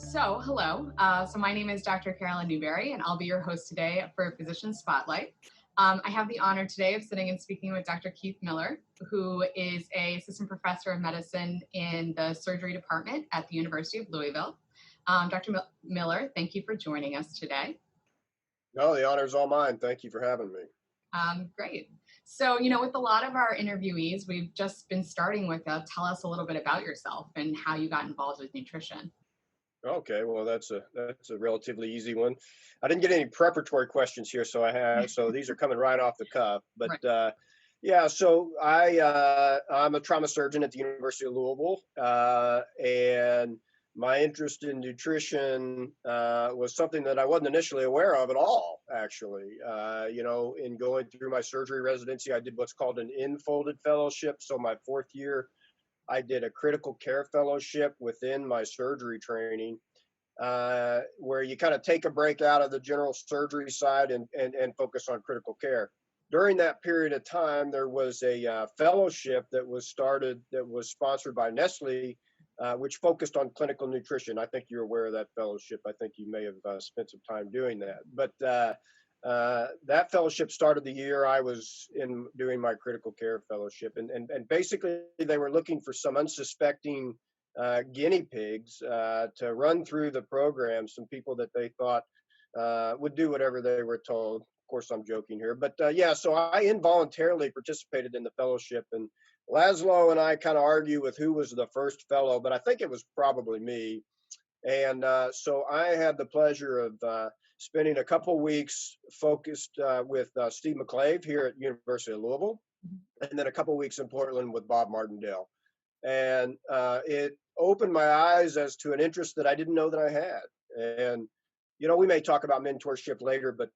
Hello. So my name is Dr. Carolyn Newberry, and I'll be your host today for Physician Spotlight. I have the honor today of sitting and speaking with Dr. Keith Miller, who is an assistant professor of medicine in the surgery department at the University of Louisville. Dr. Miller, thank you for joining us today. No, the honor is all mine. Thank you for having me. Great. So, with a lot of our interviewees, we've just been starting with tell us a little bit about yourself and how you got involved with nutrition. Okay, well that's a relatively easy one. I didn't get any preparatory questions here, so these are coming right off the cuff. But Right. yeah, so I'm a trauma surgeon at the University of Louisville, and my interest in nutrition was something that I wasn't initially aware of at all. Actually, in going through my surgery residency, I did what's called an enfolded fellowship. So my fourth year, I did a critical care fellowship within my surgery training, where you kind of take a break out of the general surgery side and focus on critical care. During that period of time, there was a fellowship that was started that was sponsored by Nestlé, which focused on clinical nutrition. I think you're aware of that fellowship. I think you may have spent some time doing that. But that fellowship started the year I was in doing my critical care fellowship, and basically they were looking for some unsuspecting guinea pigs to run through the program, some people that they thought would do whatever they were told. Of course, I'm joking here, but yeah, so I involuntarily participated in the fellowship, and Laszlo and I kind of argue with who was the first fellow, but I think it was probably me. And so I had the pleasure of spending a couple weeks focused with Steve McClave here at University of Louisville, and then a couple weeks in Portland with Bob Martindale. And it opened my eyes as to an interest that I didn't know that I had. And we may talk about mentorship later, but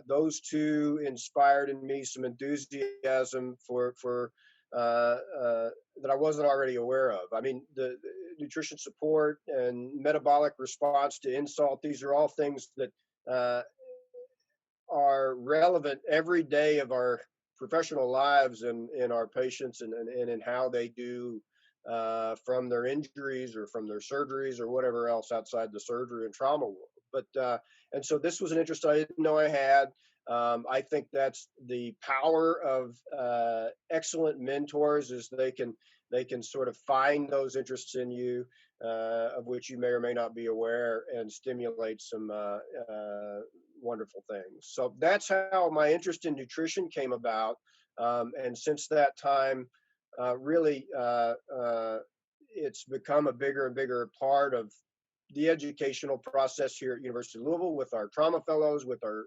those two inspired in me some enthusiasm for that I wasn't already aware of. I mean, the nutrition support and metabolic response to insult, these are all things that are relevant every day of our professional lives and in our patients and in how they do from their injuries or from their surgeries or whatever else outside the surgery and trauma world. But and so this was an interest I didn't know I had. I think that's the power of excellent mentors, is they can sort of find those interests in you, of which you may or may not be aware, and stimulate some wonderful things. So that's how my interest in nutrition came about. And since that time, really, it's become a bigger and bigger part of the educational process here at University of Louisville, with our trauma fellows, with our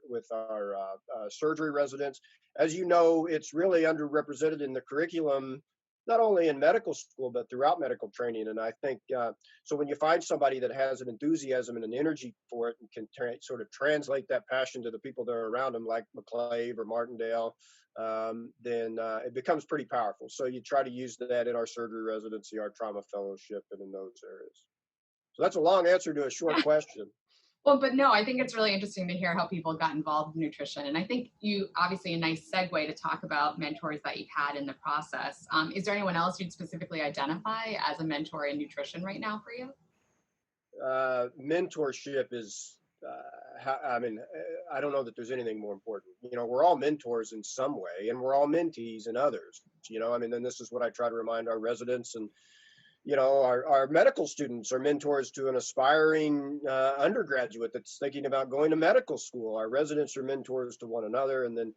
surgery residents. As you know, it's really underrepresented in the curriculum, not only in medical school but throughout medical training. And I think so when you find somebody that has an enthusiasm and an energy for it and can sort of translate that passion to the people that are around them, like McClave or Martindale, then it becomes pretty powerful. So you try to use that in our surgery residency, our trauma fellowship, and in those areas. So that's a long answer to a short question. Well, but no, I think it's really interesting to hear how people got involved in nutrition. And I think you obviously a nice segue to talk about mentors that you've had in the process. Is there anyone else you'd specifically identify as a mentor in nutrition right now for you? Mentorship is, I mean, I don't know that there's anything more important. We're all mentors in some way, and we're all mentees in others. I mean, and this is what I try to remind our residents, and our medical students are mentors to an aspiring undergraduate that's thinking about going to medical school. Our residents are mentors to one another. And then,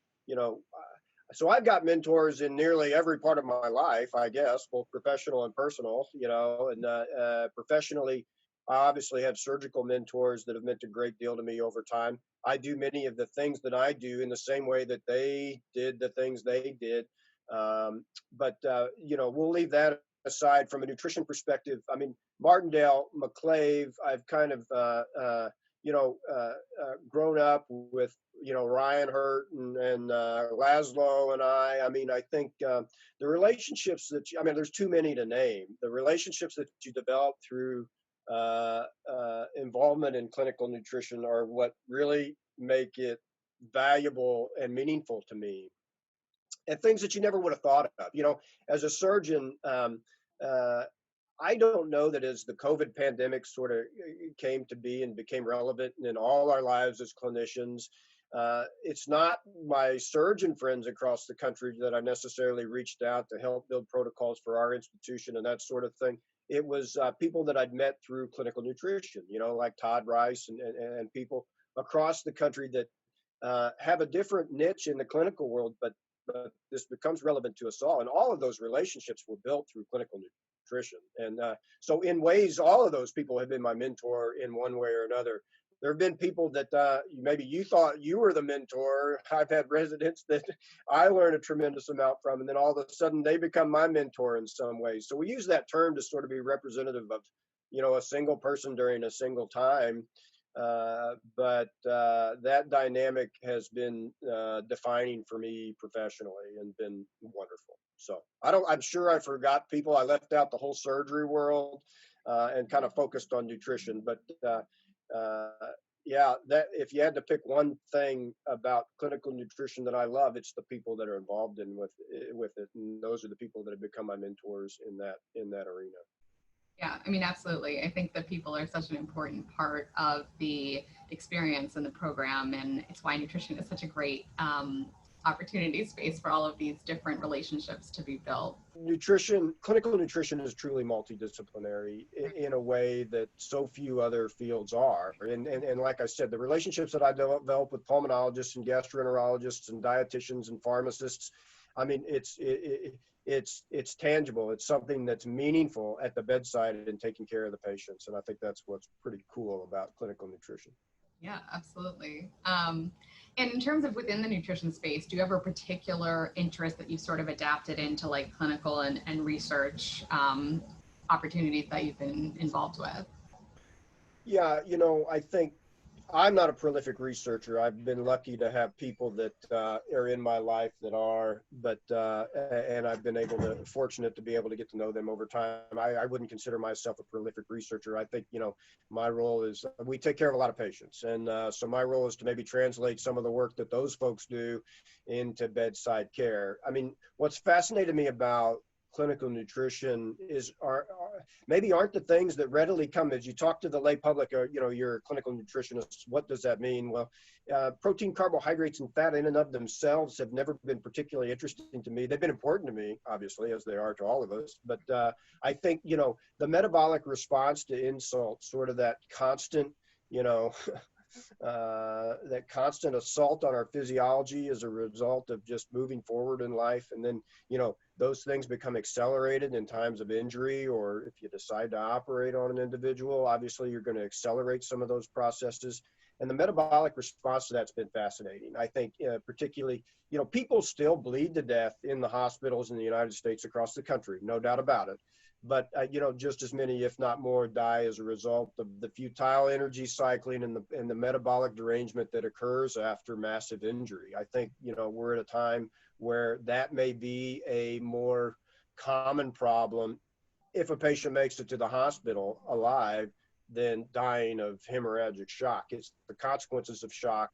so I've got mentors in nearly every part of my life, I guess, both professional and personal, and professionally, I obviously have surgical mentors that have meant a great deal to me over time. I do many of the things that I do in the same way that they did the things they did. But we'll leave that aside. From a nutrition perspective, I mean, Martindale, McClave, I've kind of, grown up with, Ryan Hurt and Laszlo and I mean, I think the relationships that there's too many to name. The relationships that you develop through involvement in clinical nutrition are what really make it valuable and meaningful to me. And things that you never would have thought of. As a surgeon, I don't know that as the COVID pandemic sort of came to be and became relevant in all our lives as clinicians, it's not my surgeon friends across the country that I necessarily reached out to help build protocols for our institution and that sort of thing. It was people that I'd met through clinical nutrition, like Todd Rice and people across the country that have a different niche in the clinical world, but this becomes relevant to us all. And all of those relationships were built through clinical nutrition. And so, in ways, all of those people have been my mentor in one way or another. There have been people that maybe you thought you were the mentor. I've had residents that I learned a tremendous amount from, and then all of a sudden they become my mentor in some ways. So we use that term to sort of be representative of, a single person during a single time. But that dynamic has been defining for me professionally and been wonderful. So I'm sure I forgot people. I left out the whole surgery world and kind of focused on nutrition. But yeah, that if you had to pick one thing about clinical nutrition that I love, it's the people that are involved with it, and those are the people that have become my mentors in that arena. Yeah, I mean, absolutely. I think that people are such an important part of the experience in the program, and it's why nutrition is such a great opportunity space for all of these different relationships to be built. Clinical nutrition is truly multidisciplinary in a way that so few other fields are. And like I said, the relationships that I develop with pulmonologists and gastroenterologists and dietitians and pharmacists, I mean, it's tangible. It's something that's meaningful at the bedside and taking care of the patients. And I think that's what's pretty cool about clinical nutrition. Yeah, absolutely. And in terms of within the nutrition space, do you have a particular interest that you've sort of adapted into like clinical and research opportunities that you've been involved with? Yeah, I think I'm not a prolific researcher. I've been lucky to have people that are in my life that are, and I've been fortunate to be able to get to know them over time. I wouldn't consider myself a prolific researcher. I think, my role is we take care of a lot of patients. And so my role is to maybe translate some of the work that those folks do into bedside care. I mean, what's fascinated me about clinical nutrition aren't the things that readily come as you talk to the lay public, or you're a clinical nutritionist. What does that mean? Well, protein, carbohydrates, and fat in and of themselves have never been particularly interesting to me. They've been important to me, obviously, as they are to all of us. But I think, the metabolic response to insult, sort of that constant, that constant assault on our physiology as a result of just moving forward in life. And then, those things become accelerated in times of injury, or if you decide to operate on an individual, obviously you're going to accelerate some of those processes. And the metabolic response to that's been fascinating. I think particularly, people still bleed to death in the hospitals in the United States across the country, no doubt about it. But, just as many, if not more, die as a result of the futile energy cycling and the metabolic derangement that occurs after massive injury. I think, we're at a time where that may be a more common problem if a patient makes it to the hospital alive than dying of hemorrhagic shock. It's the consequences of shock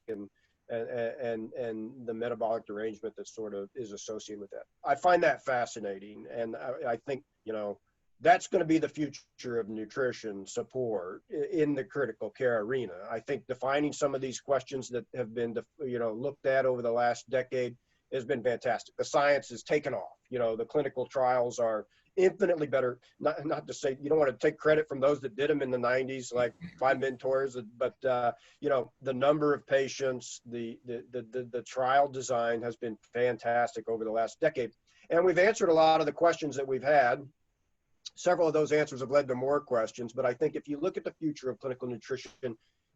and the metabolic derangement that sort of is associated with that. I find that fascinating. And I think, that's going to be the future of nutrition support in the critical care arena. I think defining some of these questions that have been, looked at over the last decade has been fantastic. The science has taken off. The clinical trials are infinitely better. Not to say you don't want to take credit from those that did them in the 90s, like my mentors, but the number of patients, the trial design has been fantastic over the last decade, and we've answered a lot of the questions that we've had. Several of those answers have led to more questions, but I think if you look at the future of clinical nutrition,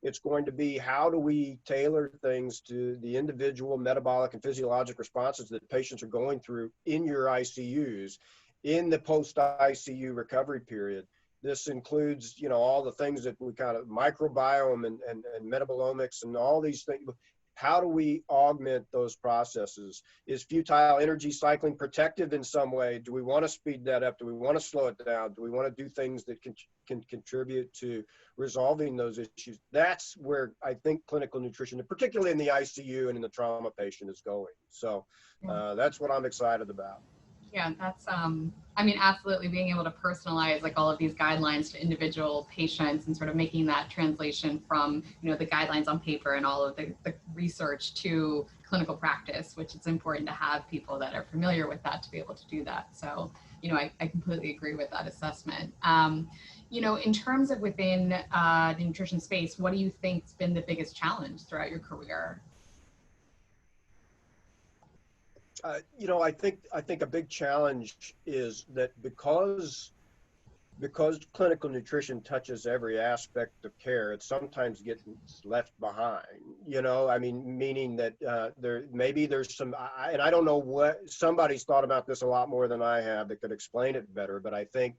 it's going to be how do we tailor things to the individual metabolic and physiologic responses that patients are going through in your ICUs, in the post-ICU recovery period. This includes, all the things that we kind of microbiome and metabolomics and all these things. How do we augment those processes? Is futile energy cycling protective in some way? Do we want to speed that up? Do we want to slow it down? Do we want to do things that can contribute to resolving those issues? That's where I think clinical nutrition, particularly in the ICU and in the trauma patient, is going. So that's what I'm excited about. Yeah, that's, I mean, absolutely being able to personalize like all of these guidelines to individual patients and sort of making that translation from, the guidelines on paper and all of the research to clinical practice, which it's important to have people that are familiar with that to be able to do that. So, I completely agree with that assessment. In terms of within the nutrition space, what do you think's been the biggest challenge throughout your career? I think a big challenge is that because clinical nutrition touches every aspect of care, it sometimes gets left behind. I mean, meaning that there's some, and I don't know what, somebody's thought about this a lot more than I have that could explain it better, but I think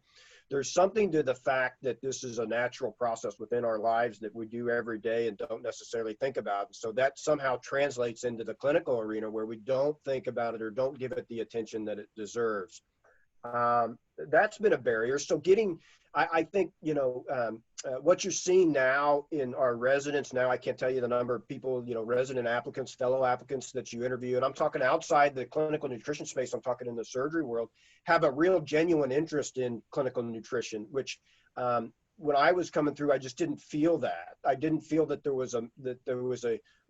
there's something to the fact that this is a natural process within our lives that we do every day and don't necessarily think about. So that somehow translates into the clinical arena where we don't think about it or don't give it the attention that it deserves. That's been a barrier. So I think, what you're seeing now in our residents now, I can't tell you the number of people, resident applicants, fellow applicants that you interview, and I'm talking outside the clinical nutrition space, I'm talking in the surgery world, have a real genuine interest in clinical nutrition, which, when I was coming through, I just didn't feel that. I didn't feel that there was a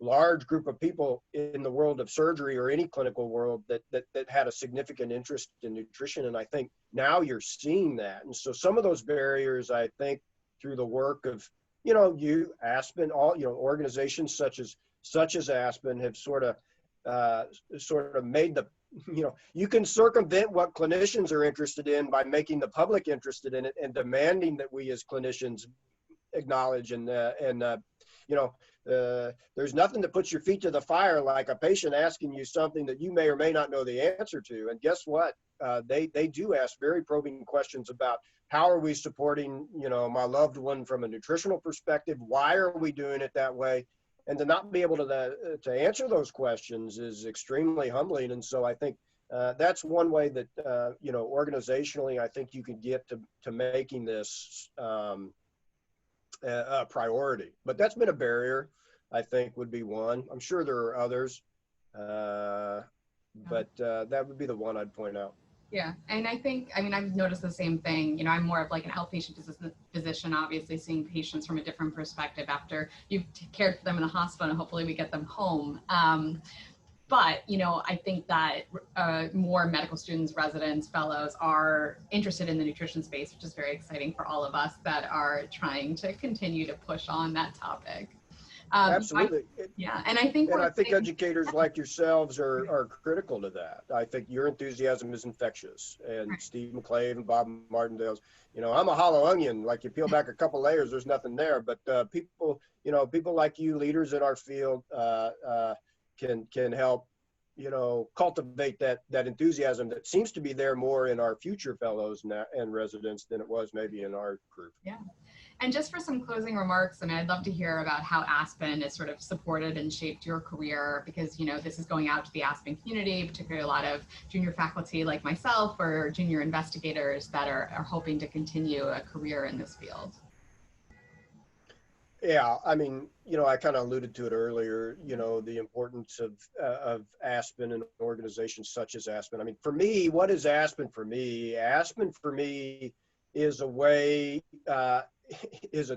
large group of people in the world of surgery or any clinical world that had a significant interest in nutrition. And I think now you're seeing that. And so some of those barriers, I think, through the work of, ASPEN, organizations such as ASPEN have sort of made the, you can circumvent what clinicians are interested in by making the public interested in it and demanding that we as clinicians acknowledge there's nothing that puts your feet to the fire like a patient asking you something that you may or may not know the answer to. And guess what? They do ask very probing questions about how are we supporting, my loved one from a nutritional perspective? Why are we doing it that way? And to not be able to answer those questions is extremely humbling. And so I think that's one way that, organizationally, I think you can get to making this a priority. But that's been a barrier, I think, would be one. I'm sure there are others, but that would be the one I'd point out. Yeah, and I've noticed the same thing. I'm more of like an outpatient physician, obviously seeing patients from a different perspective after you've cared for them in the hospital and hopefully we get them home. But, I think that more medical students, residents, fellows are interested in the nutrition space, which is very exciting for all of us that are trying to continue to push on that topic. Absolutely. And I think educators like yourselves are critical to that. I think your enthusiasm is infectious, and right. Steve McClave and Bob Martindale's, I'm a hollow onion. Like you peel back a couple layers, there's nothing there. But people like you, leaders in our field, can help, cultivate that enthusiasm that seems to be there more in our future fellows and residents than it was maybe in our group. Yeah. And just for some closing remarks, I'd love to hear about how ASPEN has sort of supported and shaped your career, because, this is going out to the ASPEN community, particularly a lot of junior faculty like myself or junior investigators that are hoping to continue a career in this field. Yeah, I mean, I kind of alluded to it earlier, the importance of ASPEN and organizations such as ASPEN. I mean, for me, what is ASPEN for me? ASPEN for me is a way, is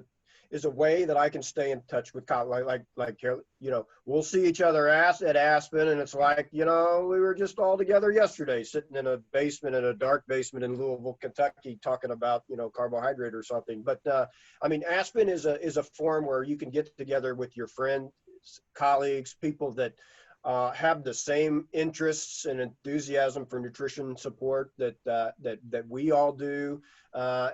a way that I can stay in touch with like we'll see each other at ASPEN, and it's like, we were just all together yesterday sitting in a dark basement in Louisville, Kentucky, talking about, carbohydrate or something. But I mean, ASPEN is a forum where you can get together with your friends, colleagues, people that have the same interests and enthusiasm for nutrition support that we all do.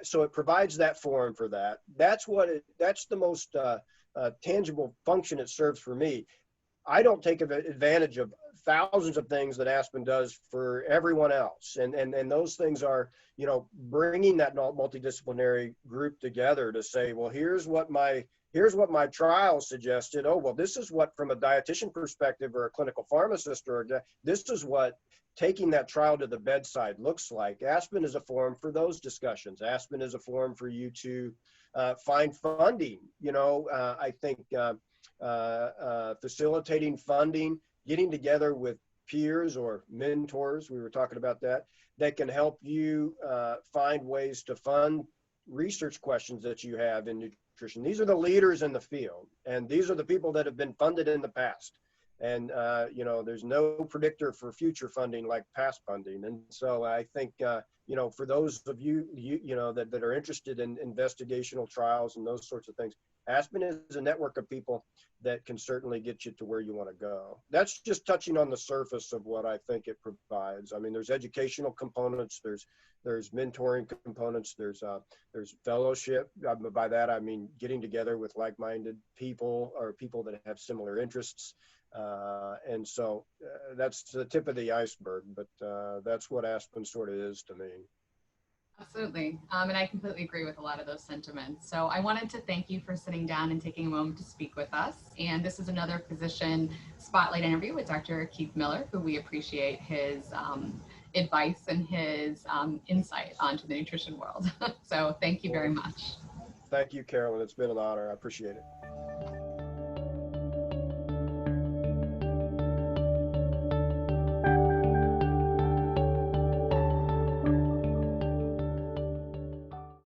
So it provides that forum for that. That's the most tangible function it serves for me. I don't take advantage of thousands of things that ASPEN does for everyone else. And those things are, bringing that multidisciplinary group together to say, well, here's what my trial suggested. Oh, well, this is what, from a dietitian perspective or a clinical pharmacist, this is what taking that trial to the bedside looks like. ASPEN is a forum for those discussions. ASPEN is a forum for you to find funding. I think facilitating funding, getting together with peers or mentors, we were talking about that can help you find ways to fund research questions that you have in nutrition. These are the leaders in the field, and these are the people that have been funded in the past. And, you know, there's no predictor for future funding like past funding. And so I think, you know, for those of you, that are interested in investigational trials and those sorts of things, ASPEN is a network of people that can certainly get you to where you want to go. That's just touching on the surface of what I think it provides. I mean, there's educational components, there's mentoring components, there's fellowship. By that, I mean getting together with like-minded people or people that have similar interests. And so that's the tip of the iceberg, but that's what ASPEN sort of is to me. Absolutely. And I completely agree with a lot of those sentiments. So I wanted to thank you for sitting down and taking a moment to speak with us. And this is another Physician Spotlight interview with Dr. Keith Miller, who we appreciate his advice and his insight onto the nutrition world. So thank you very much. Thank you, Carolyn. It's been an honor. I appreciate it.